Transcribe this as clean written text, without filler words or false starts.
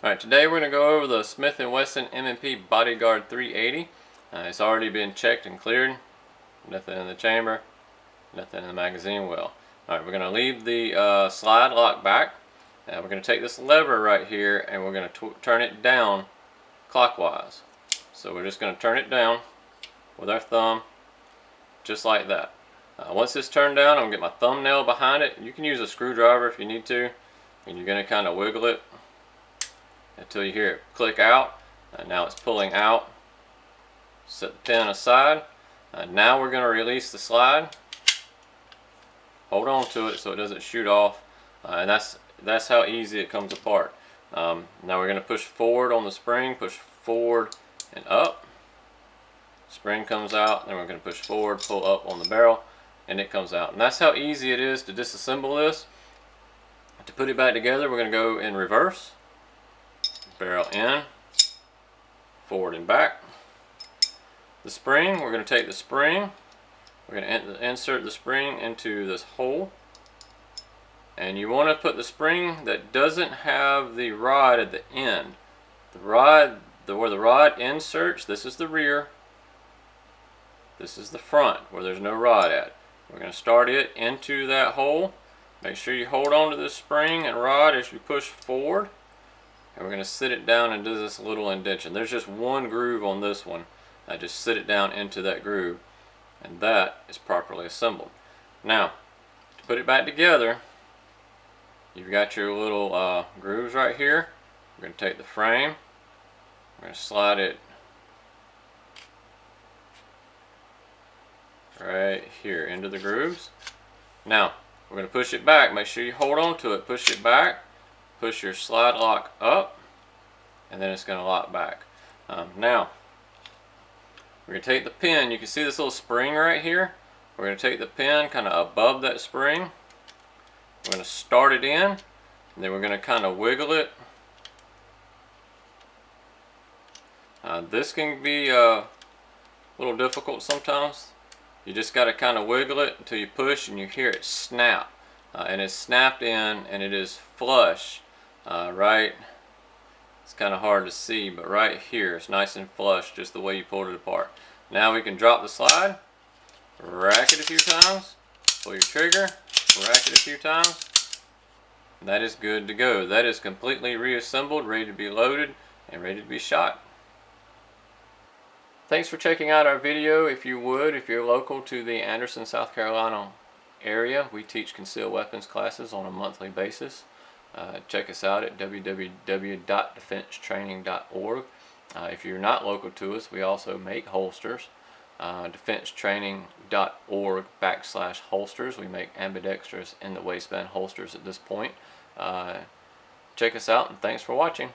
Alright, today we're going to go over the Smith & Wesson M&P Bodyguard 380. It's already been checked and cleared. Nothing in the chamber, nothing in the magazine well. Alright, we're going to leave the slide lock back. We're going to take this lever right here and we're going to turn it down clockwise. So we're just going to turn it down with our thumb, just like that. Once it's turned down, I'm going to get my thumbnail behind it. You can use a screwdriver if you need to, and you're going to kind of wiggle it until you hear it click out. Now it's pulling out. Set the pin aside. Now we're going to release the slide. Hold on to it so it doesn't shoot off, and that's how easy it comes apart. Now we're going to push forward on the spring, push forward and up. Spring comes out, then we're going to push forward, pull up on the barrel, and it comes out. And that's how easy it is to disassemble this. To put it back together, we're going to go in reverse. Barrel in, forward and back. The spring, we're going to take the spring, we're going to insert the spring into this hole, and you want to put the spring that doesn't have the rod at the end. The rod, where the rod inserts, this is the rear, this is the front where there's no rod at. We're going to start it into that hole. Make sure you hold on to this spring and rod as you push forward. And we're going to sit it down and do this little indentation. There's just one groove on this one. I just sit it down into that groove, and that is properly assembled. Now, to put it back together, you've got your little grooves right here. We're going to take the frame, we're going to slide it right here into the grooves. Now, we're going to push it back. Make sure you hold on to it. Push it back. Push your slide lock up, and then it's going to lock back. Now, we're going to take the pin. You can see this little spring right here. We're going to take the pin kind of above that spring. We're going to start it in, and then we're going to kind of wiggle it. This can be a little difficult sometimes. You just got to kind of wiggle it until you push and you hear it snap. And it's snapped in and it is flush. Right, it's kind of hard to see, but right here it's nice and flush, just the way you pulled it apart. Now we can drop the slide, rack it a few times, pull your trigger, rack it a few times. That is good to go. That is completely reassembled, ready to be loaded, and ready to be shot. Thanks for checking out our video. If you're local to the Anderson, South Carolina area, we teach concealed weapons classes on a monthly basis. Check us out at www.defensetraining.org. If you're not local to us, we also make holsters. Defensetraining.org/holsters. We make ambidextrous in the waistband holsters at this point. Check us out, and thanks for watching.